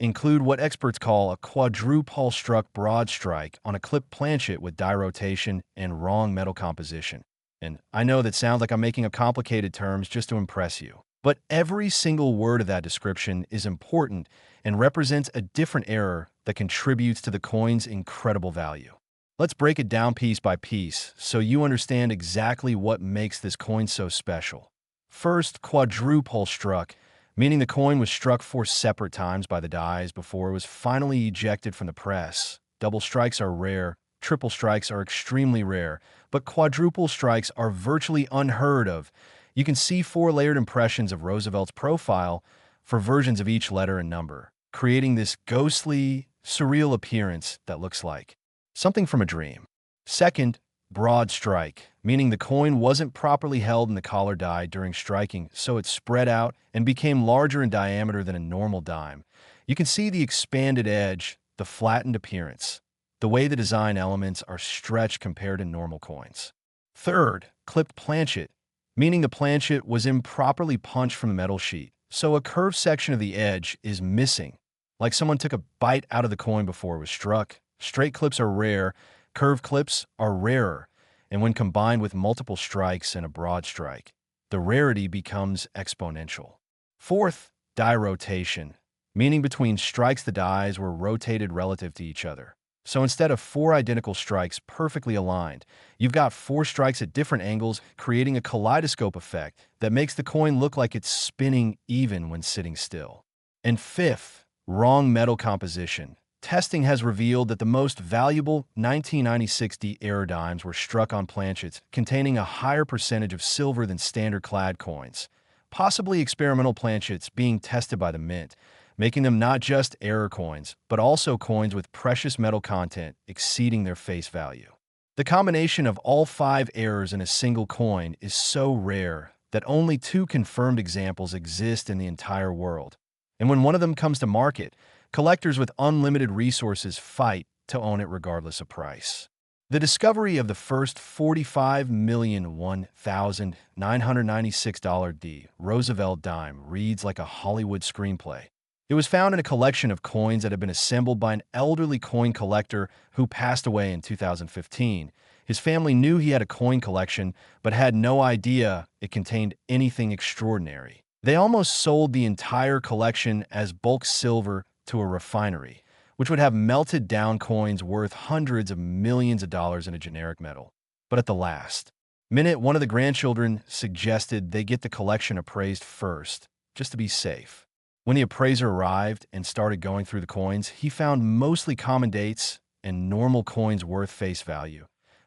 include what experts call a quadruple struck broad strike on a clipped planchet with die rotation and wrong metal composition. And I know that sounds like I'm making up complicated terms just to impress you, but every single word of that description is important and represents a different error that contributes to the coin's incredible value. Let's break it down piece by piece so you understand exactly what makes this coin so special. First, quadruple struck, meaning the coin was struck 4 separate times by the dies before it was finally ejected from the press. Double strikes are rare, triple strikes are extremely rare, but quadruple strikes are virtually unheard of. You can see 4 layered impressions of Roosevelt's profile for versions of each letter and number, creating this ghostly, surreal appearance that looks like something from a dream. Second, broad strike, meaning the coin wasn't properly held in the collar die during striking, so it spread out and became larger in diameter than a normal dime. You can see the expanded edge, the flattened appearance, the way the design elements are stretched compared to normal coins. Third, clipped planchet, meaning the planchet was improperly punched from the metal sheet, so a curved section of the edge is missing, like someone took a bite out of the coin before it was struck. Straight clips are rare, curved clips are rarer, and when combined with multiple strikes and a broad strike, the rarity becomes exponential. Fourth, die rotation, meaning between strikes the dies were rotated relative to each other. So instead of 4 identical strikes perfectly aligned, you've got 4 strikes at different angles, creating a kaleidoscope effect that makes the coin look like it's spinning even when sitting still. And fifth, wrong metal composition. Testing has revealed that the most valuable 1996 D error dimes were struck on planchets containing a higher percentage of silver than standard clad coins, possibly experimental planchets being tested by the Mint, making them not just error coins, but also coins with precious metal content exceeding their face value. The combination of all 5 errors in a single coin is so rare that only 2 confirmed examples exist in the entire world. And when one of them comes to market, collectors with unlimited resources fight to own it regardless of price. The discovery of the first $45,001,996 D Roosevelt dime reads like a Hollywood screenplay. It was found in a collection of coins that had been assembled by an elderly coin collector who passed away in 2015. His family knew he had a coin collection, but had no idea it contained anything extraordinary. They almost sold the entire collection as bulk silver to a refinery, which would have melted down coins worth hundreds of millions of dollars in a generic metal. But at the last minute, one of the grandchildren suggested they get the collection appraised first, just to be safe. When the appraiser arrived and started going through the coins, he found mostly common dates and normal coins worth face value.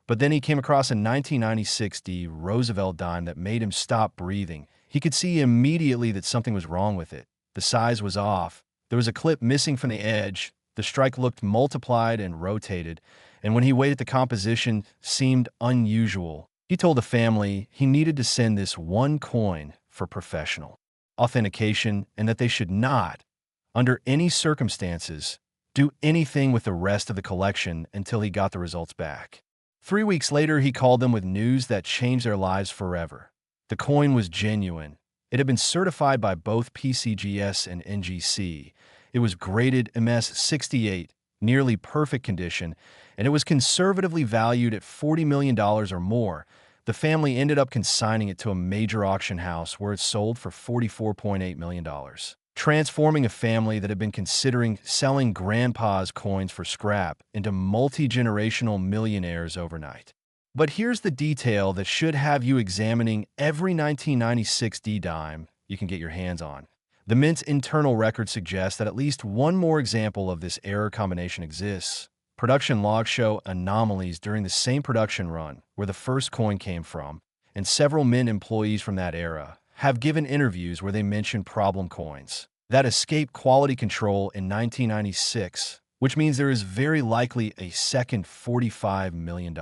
But then he came across a 1996 D Roosevelt dime that made him stop breathing. He could see immediately that something was wrong with it. The size was off. There was a clip missing from the edge, the strike looked multiplied and rotated, and when he weighed it, the composition seemed unusual. He told the family he needed to send this one coin for professional authentication and that they should not, under any circumstances, do anything with the rest of the collection until he got the results back. 3 weeks later, he called them with news that changed their lives forever. The coin was genuine. It had been certified by both PCGS and NGC. It was graded MS-68, nearly perfect condition, and it was conservatively valued at $40 million or more. The family ended up consigning it to a major auction house where it sold for $44.8 million, transforming a family that had been considering selling grandpa's coins for scrap into multi-generational millionaires overnight. But here's the detail that should have you examining every 1996 D dime you can get your hands on. The Mint's internal record suggests that at least one more example of this error combination exists. Production logs show anomalies during the same production run where the first coin came from, and several Mint employees from that era have given interviews where they mention problem coins that escaped quality control in 1996, which means there is very likely a second $45 million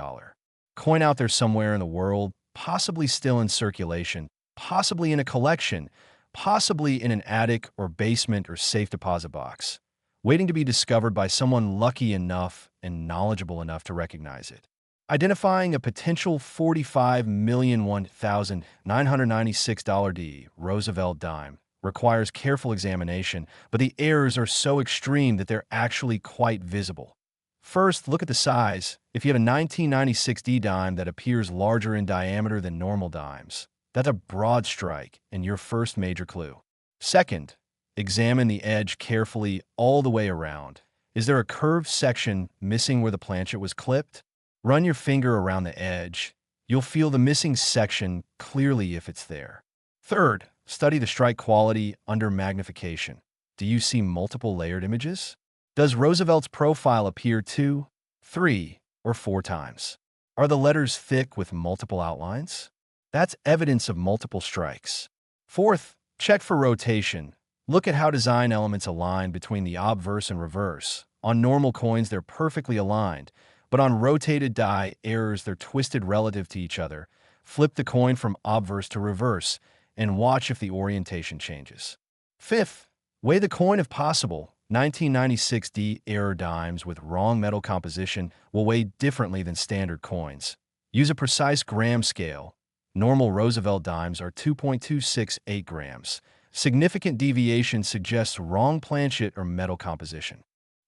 coin out there somewhere in the world, possibly still in circulation, possibly in a collection, possibly in an attic or basement or safe deposit box, waiting to be discovered by someone lucky enough and knowledgeable enough to recognize it. Identifying a potential $45,001,996 D Roosevelt dime requires careful examination, but the errors are so extreme that they're actually quite visible. First, look at the size. If you have a 1996 D dime that appears larger in diameter than normal dimes, that's a broad strike and your first major clue. Second, examine the edge carefully all the way around. Is there a curved section missing where the planchet was clipped? Run your finger around the edge. You'll feel the missing section clearly if it's there. Third, study the strike quality under magnification. Do you see multiple layered images? Does Roosevelt's profile appear 2, 3, or 4 times? Are the letters thick with multiple outlines? That's evidence of multiple strikes. Fourth, check for rotation. Look at how design elements align between the obverse and reverse. On normal coins, they're perfectly aligned, but on rotated die errors, they're twisted relative to each other. Flip the coin from obverse to reverse and watch if the orientation changes. Fifth, weigh the coin if possible. 1996 D error dimes with wrong metal composition will weigh differently than standard coins. Use a precise gram scale. Normal Roosevelt dimes are 2.268 grams. Significant deviation suggests wrong planchet or metal composition.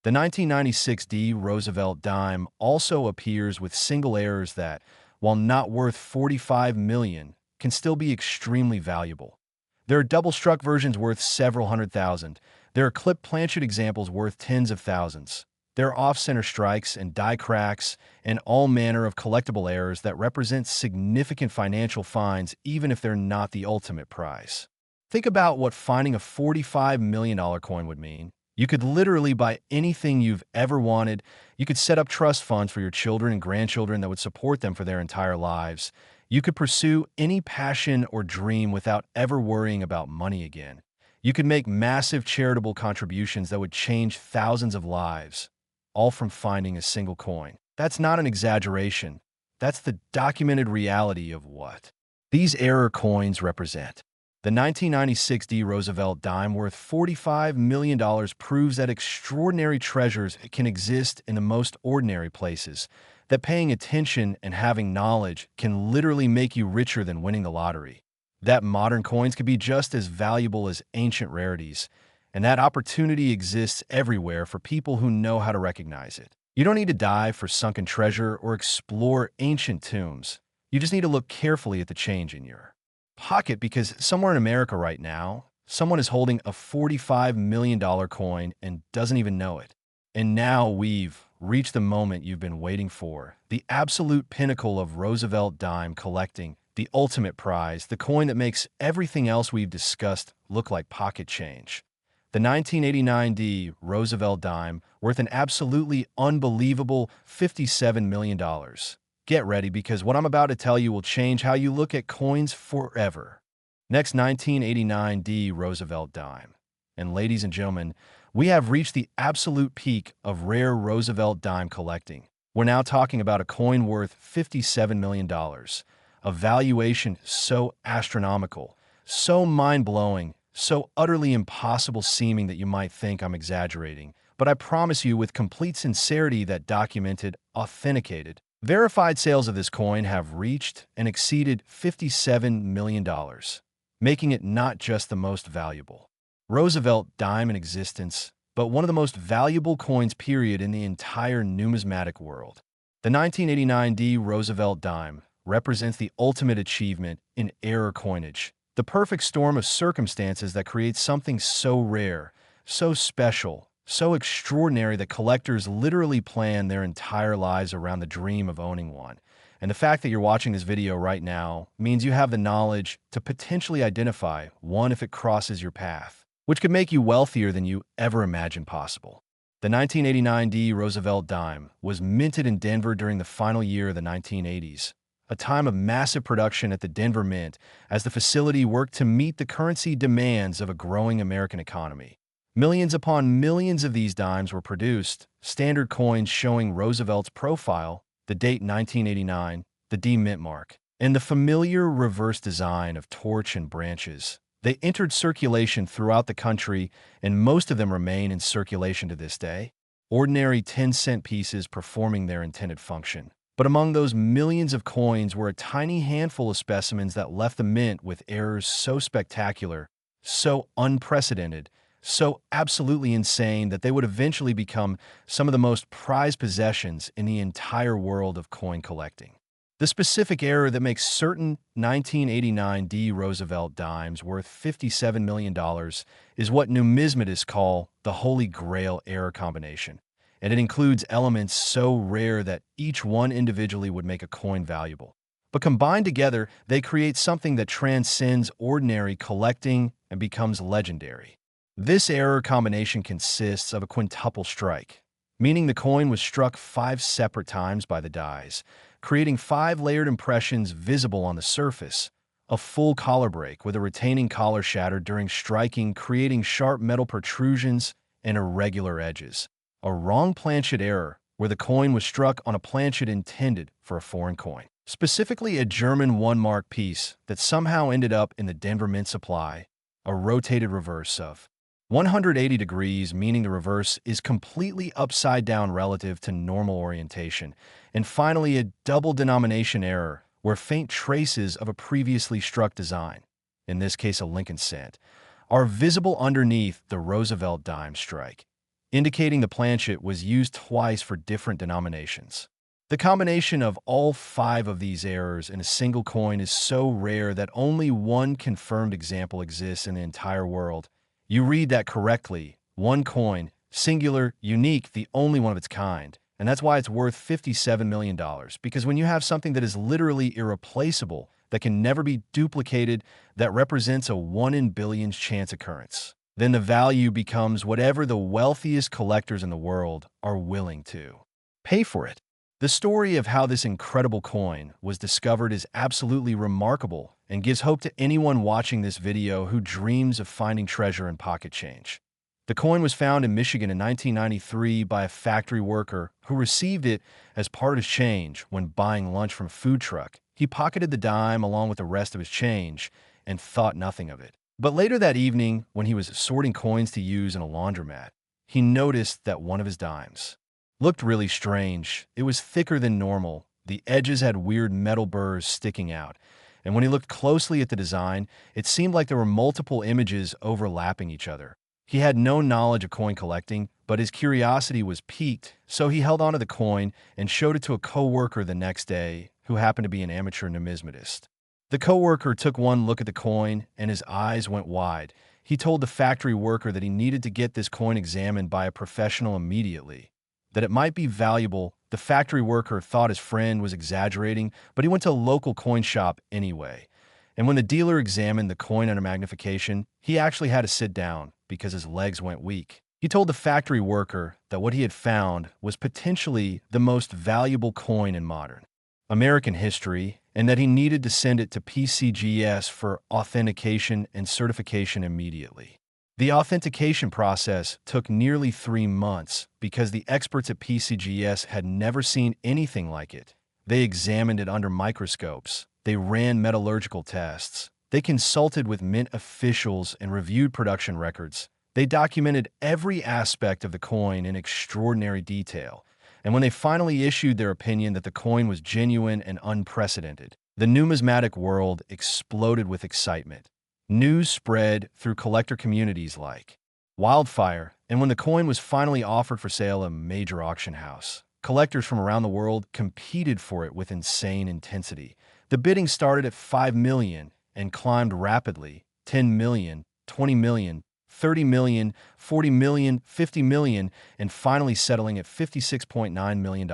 The 1996 D Roosevelt dime also appears with single errors that, while not worth $45 million, can still be extremely valuable. There are double-struck versions worth several hundred thousand. There are clipped planchet examples worth tens of thousands. There are off-center strikes and die cracks and all manner of collectible errors that represent significant financial fines even if they're not the ultimate prize. Think about what finding a $45 million coin would mean. You could literally buy anything you've ever wanted. You could set up trust funds for your children and grandchildren that would support them for their entire lives. You could pursue any passion or dream without ever worrying about money again. You could make massive charitable contributions that would change thousands of lives, all from finding a single coin. That's not an exaggeration. That's the documented reality of what these error coins represent. The 1996 D Roosevelt dime worth $45 million proves that extraordinary treasures can exist in the most ordinary places, that paying attention and having knowledge can literally make you richer than winning the lottery, that modern coins can be just as valuable as ancient rarities, and that opportunity exists everywhere for people who know how to recognize it. You don't need to dive for sunken treasure or explore ancient tombs. You just need to look carefully at the change in your pocket, because somewhere in America right now, someone is holding a $45 million coin and doesn't even know it. And now we've reached the moment you've been waiting for, the absolute pinnacle of Roosevelt dime collecting, the ultimate prize, the coin that makes everything else we've discussed look like pocket change. The 1989 D Roosevelt dime worth an absolutely unbelievable $57 million. Get ready, because what I'm about to tell you will change how you look at coins forever. Next, 1989 D Roosevelt dime. And ladies and gentlemen, we have reached the absolute peak of rare Roosevelt dime collecting. We're now talking about a coin worth $57 million, a valuation so astronomical, so mind-blowing, so utterly impossible seeming that you might think I'm exaggerating. But I promise you with complete sincerity that documented, authenticated, verified sales of this coin have reached and exceeded $57 million, making it not just the most valuable Roosevelt dime in existence, but one of the most valuable coins period in the entire numismatic world. The 1989 D Roosevelt dime represents the ultimate achievement in error coinage, the perfect storm of circumstances that creates something so rare, so special, so extraordinary that collectors literally plan their entire lives around the dream of owning one. And the fact that you're watching this video right now means you have the knowledge to potentially identify one if it crosses your path, which could make you wealthier than you ever imagined possible. The 1989 D Roosevelt Dime was minted in Denver during the final year of the 1980s, a time of massive production at the Denver Mint as the facility worked to meet the currency demands of a growing American economy. Millions upon millions of these dimes were produced, standard coins showing Roosevelt's profile, the date 1989, the D mint mark, and the familiar reverse design of torch and branches. They entered circulation throughout the country, and most of them remain in circulation to this day, ordinary 10-cent pieces performing their intended function. But among those millions of coins were a tiny handful of specimens that left the mint with errors so spectacular, so unprecedented, so absolutely insane that they would eventually become some of the most prized possessions in the entire world of coin collecting. The specific error that makes certain 1989 D Roosevelt dimes worth $57 million is what numismatists call the Holy Grail error combination, and it includes elements so rare that each one individually would make a coin valuable. But combined together, they create something that transcends ordinary collecting and becomes legendary. This error combination consists of a quintuple strike, meaning the coin was struck 5 separate times by the dies, creating 5 layered impressions visible on the surface, a full collar break with a retaining collar shattered during striking, creating sharp metal protrusions and irregular edges, a wrong planchet error where the coin was struck on a planchet intended for a foreign coin, specifically a German 1-mark piece that somehow ended up in the Denver Mint supply, a rotated reverse of 180 degrees, meaning the reverse is completely upside down relative to normal orientation, and finally a double denomination error where faint traces of a previously struck design, in this case a Lincoln cent, are visible underneath the Roosevelt dime strike, indicating the planchet was used twice for different denominations. The combination of all 5 of these errors in a single coin is so rare that only one confirmed example exists in the entire world. You read that correctly, one coin, singular, unique, the only one of its kind. And that's why it's worth $57 million, because when you have something that is literally irreplaceable, that can never be duplicated, that represents a 1 in billions chance occurrence, then the value becomes whatever the wealthiest collectors in the world are willing to pay for it. The story of how this incredible coin was discovered is absolutely remarkable and gives hope to anyone watching this video who dreams of finding treasure and pocket change. The coin was found in Michigan in 1993 by a factory worker who received it as part of his change when buying lunch from a food truck. He pocketed the dime along with the rest of his change and thought nothing of it. But later that evening, when he was sorting coins to use in a laundromat, he noticed that one of his dimes looked really strange. It was thicker than normal. The edges had weird metal burrs sticking out. And when he looked closely at the design, it seemed like there were multiple images overlapping each other. He had no knowledge of coin collecting, but his curiosity was piqued, so he held onto the coin and showed it to a co-worker the next day who happened to be an amateur numismatist. The co-worker took one look at the coin and his eyes went wide. He told the factory worker that he needed to get this coin examined by a professional immediately, that it might be valuable. The factory worker thought his friend was exaggerating, but he went to a local coin shop anyway. And when the dealer examined the coin under magnification, he actually had to sit down because his legs went weak. He told the factory worker that what he had found was potentially the most valuable coin in modern American history, and that he needed to send it to PCGS for authentication and certification immediately. The authentication process took nearly 3 months because the experts at PCGS had never seen anything like it. They examined it under microscopes. They ran metallurgical tests. They consulted with mint officials and reviewed production records. They documented every aspect of the coin in extraordinary detail. And when they finally issued their opinion that the coin was genuine and unprecedented, the numismatic world exploded with excitement. News spread through collector communities like wildfire, and when the coin was finally offered for sale at a major auction house, collectors from around the world competed for it with insane intensity. The bidding started at $5 million and climbed rapidly, $10 million, $20 million, 30 million, 40 million, 50 million, and finally settling at $56.9 million,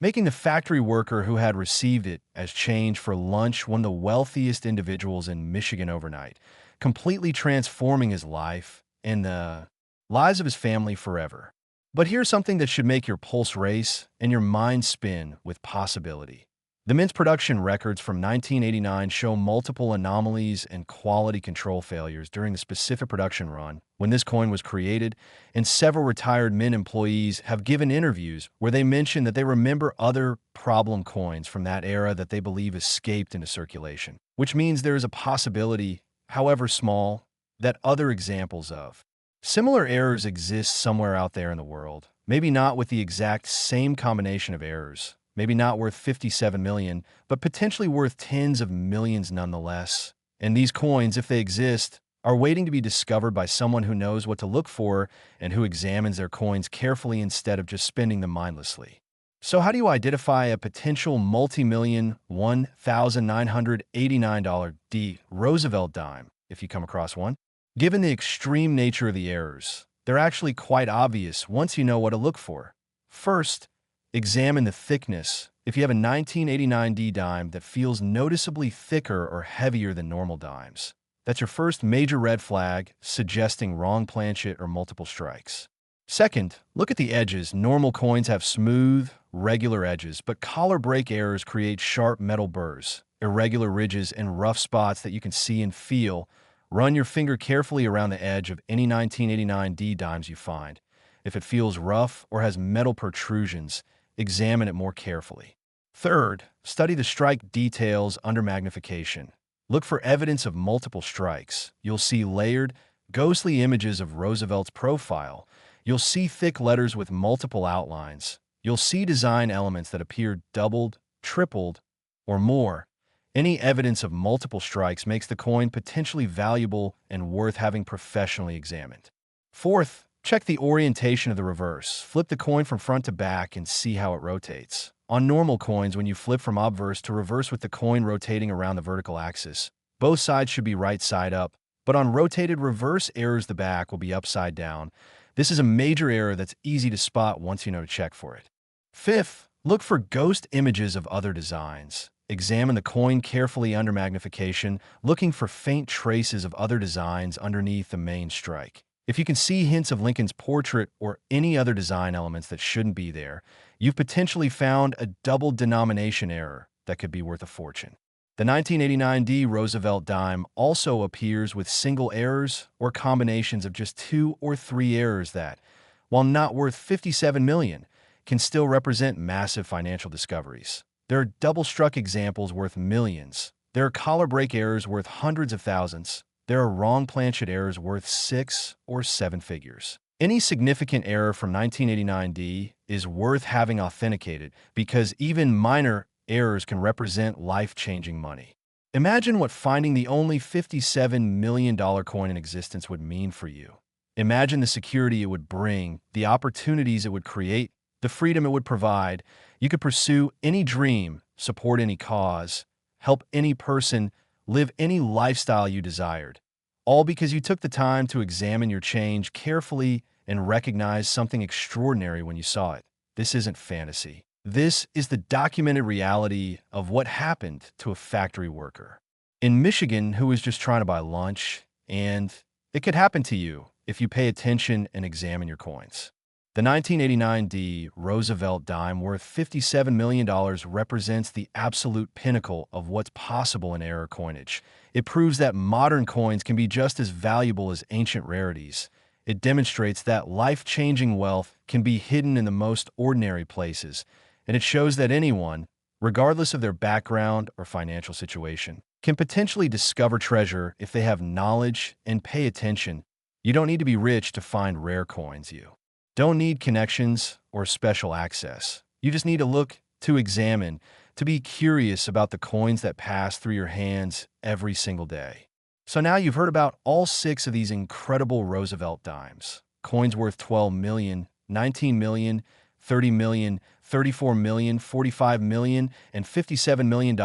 making the factory worker who had received it as change for lunch one of the wealthiest individuals in Michigan overnight, completely transforming his life and the lives of his family forever. But here's something that should make your pulse race and your mind spin with possibility. The mint's production records from 1989 show multiple anomalies and quality control failures during the specific production run when this coin was created, and several retired mint employees have given interviews where they mention that they remember other problem coins from that era that they believe escaped into circulation, which means there is a possibility, however small, that other examples of similar errors exist somewhere out there in the world, maybe not with the exact same combination of errors. Maybe not worth 57 million, but potentially worth tens of millions nonetheless. And these coins, if they exist, are waiting to be discovered by someone who knows what to look for and who examines their coins carefully instead of just spending them mindlessly. So how do you identify a potential multi-million $1,989 D Roosevelt dime if you come across one? Given the extreme nature of the errors, they're actually quite obvious once you know what to look for. First, examine the thickness. If you have a 1989 D dime that feels noticeably thicker or heavier than normal dimes, that's your first major red flag suggesting wrong planchet or multiple strikes. Second, look at the edges. Normal coins have smooth, regular edges, but collar break errors create sharp metal burrs, irregular ridges, and rough spots that you can see and feel. Run your finger carefully around the edge of any 1989 D dimes you find. If it feels rough or has metal protrusions, examine it more carefully. Third, study the strike details under magnification. Look for evidence of multiple strikes. You'll see layered, ghostly images of Roosevelt's profile. You'll see thick letters with multiple outlines. You'll see design elements that appear doubled, tripled, or more. Any evidence of multiple strikes makes the coin potentially valuable and worth having professionally examined. Fourth, check the orientation of the reverse. Flip the coin from front to back and see how it rotates. On normal coins, when you flip from obverse to reverse with the coin rotating around the vertical axis, both sides should be right side up, but on rotated reverse errors, the back will be upside down. This is a major error that's easy to spot once you know to check for it. Fifth, look for ghost images of other designs. Examine the coin carefully under magnification, looking for faint traces of other designs underneath the main strike. If you can see hints of Lincoln's portrait or any other design elements that shouldn't be there, you've potentially found a double denomination error that could be worth a fortune. The 1989 D Roosevelt dime also appears with single errors or combinations of just 2 or 3 errors that, while not worth 57 million, can still represent massive financial discoveries. There are double-struck examples worth millions. There are collar break errors worth hundreds of thousands. There are wrong planchet errors worth 6 or 7 figures. Any significant error from 1989 D is worth having authenticated because even minor errors can represent life-changing money. Imagine what finding the only $57 million coin in existence would mean for you. Imagine the security it would bring, the opportunities it would create, the freedom it would provide. You could pursue any dream, support any cause, help any person, live any lifestyle you desired, all because you took the time to examine your change carefully and recognize something extraordinary when you saw it. This isn't fantasy. This is the documented reality of what happened to a factory worker in Michigan who was just trying to buy lunch, and it could happen to you if you pay attention and examine your coins. The 1989 D Roosevelt dime worth $57 million represents the absolute pinnacle of what's possible in error coinage. It proves that modern coins can be just as valuable as ancient rarities. It demonstrates that life-changing wealth can be hidden in the most ordinary places, and it shows that anyone, regardless of their background or financial situation, can potentially discover treasure if they have knowledge and pay attention. You don't need to be rich to find rare coins. You don't need connections or special access. You just need to look, to examine, to be curious about the coins that pass through your hands every single day. So now you've heard about all 6 of these incredible Roosevelt dimes. Coins worth 12 million, 19 million, 30 million, 34 million, 45 million, and $57 million.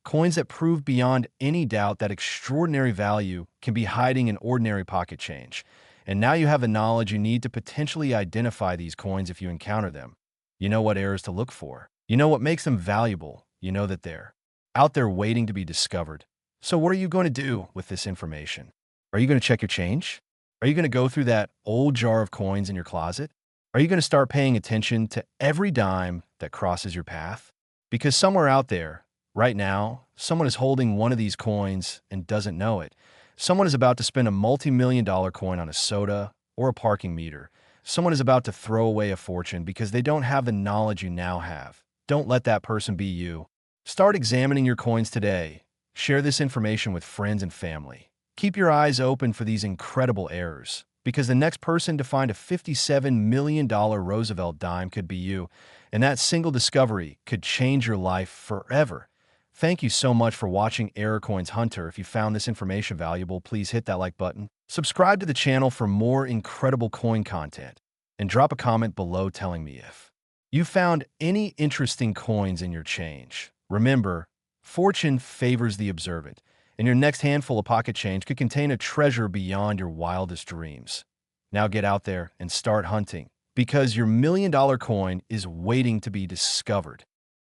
Coins that prove beyond any doubt that extraordinary value can be hiding in ordinary pocket change. And now you have the knowledge you need to potentially identify these coins if you encounter them. You know what errors to look for. You know what makes them valuable. You know that they're out there waiting to be discovered. So what are you going to do with this information? Are you going to check your change? Are you going to go through that old jar of coins in your closet? Are you going to start paying attention to every dime that crosses your path? Because somewhere out there, right now, someone is holding one of these coins and doesn't know it. Someone is about to spend a multi-million-dollar coin on a soda or a parking meter. Someone is about to throw away a fortune because they don't have the knowledge you now have. Don't let that person be you. Start examining your coins today. Share this information with friends and family. Keep your eyes open for these incredible errors, because the next person to find a $57 million Roosevelt dime could be you, and that single discovery could change your life forever. Thank you so much for watching Error Coins Hunter. If you found this information valuable, please hit that like button. Subscribe to the channel for more incredible coin content, and drop a comment below telling me if you found any interesting coins in your change. Remember, fortune favors the observant, and your next handful of pocket change could contain a treasure beyond your wildest dreams. Now get out there and start hunting, because your $1 million coin is waiting to be discovered.